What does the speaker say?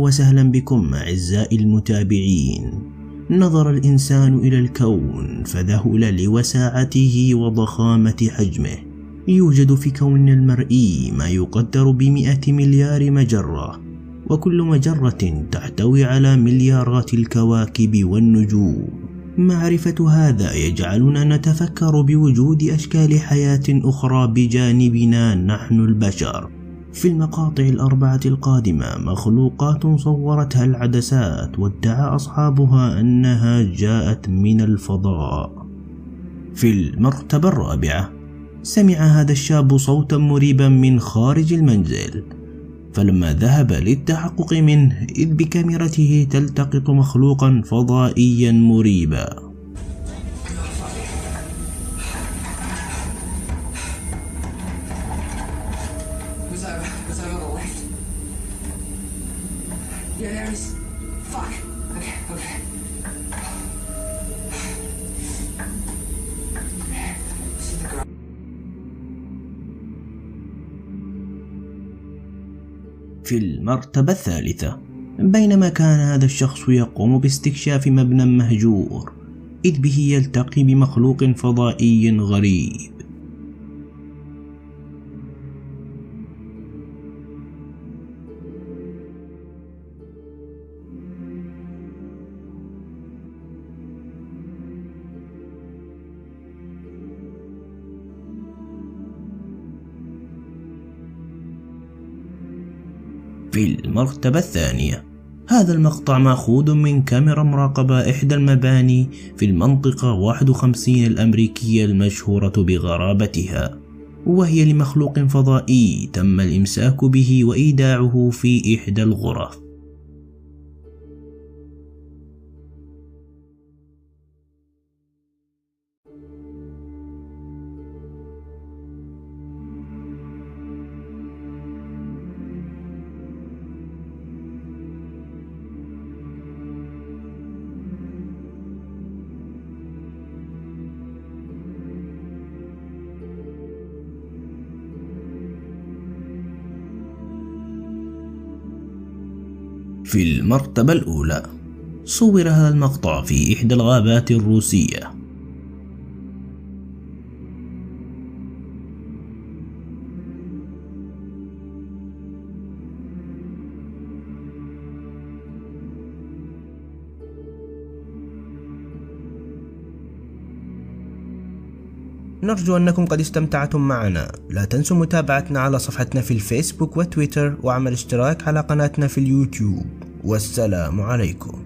وسهلا بكم أعزائي المتابعين. نظر الإنسان إلى الكون فذهل لوساعته وضخامة حجمه. يوجد في كوننا المرئي ما يقدر ب100 مليار مجرة، وكل مجرة تحتوي على مليارات الكواكب والنجوم. معرفة هذا يجعلنا نتفكر بوجود أشكال حياة أخرى بجانبنا نحن البشر. في المقاطع الأربعة القادمة مخلوقات صورتها العدسات وادعى أصحابها أنها جاءت من الفضاء. في المرتبة الرابعة سمع هذا الشاب صوتا مريبا من خارج المنزل، فلما ذهب للتحقق منه إذ بكاميرته تلتقط مخلوقا فضائيا مريبا. في المرتبة الثالثة بينما كان هذا الشخص يقوم باستكشاف مبنى مهجور إذ به يلتقي بمخلوق فضائي غريب. في المرتبة الثانية هذا المقطع مأخوذ من كاميرا مراقبة إحدى المباني في المنطقة 51 الأمريكية المشهورة بغرابتها، وهي لمخلوق فضائي تم الإمساك به وإيداعه في إحدى الغرف. في المرتبة الأولى صور هذا المقطع في إحدى الغابات الروسية. نرجو أنكم قد استمتعتم معنا. لا تنسوا متابعتنا على صفحتنا في الفيسبوك وتويتر وعمل اشتراك على قناتنا في اليوتيوب. والسلام عليكم.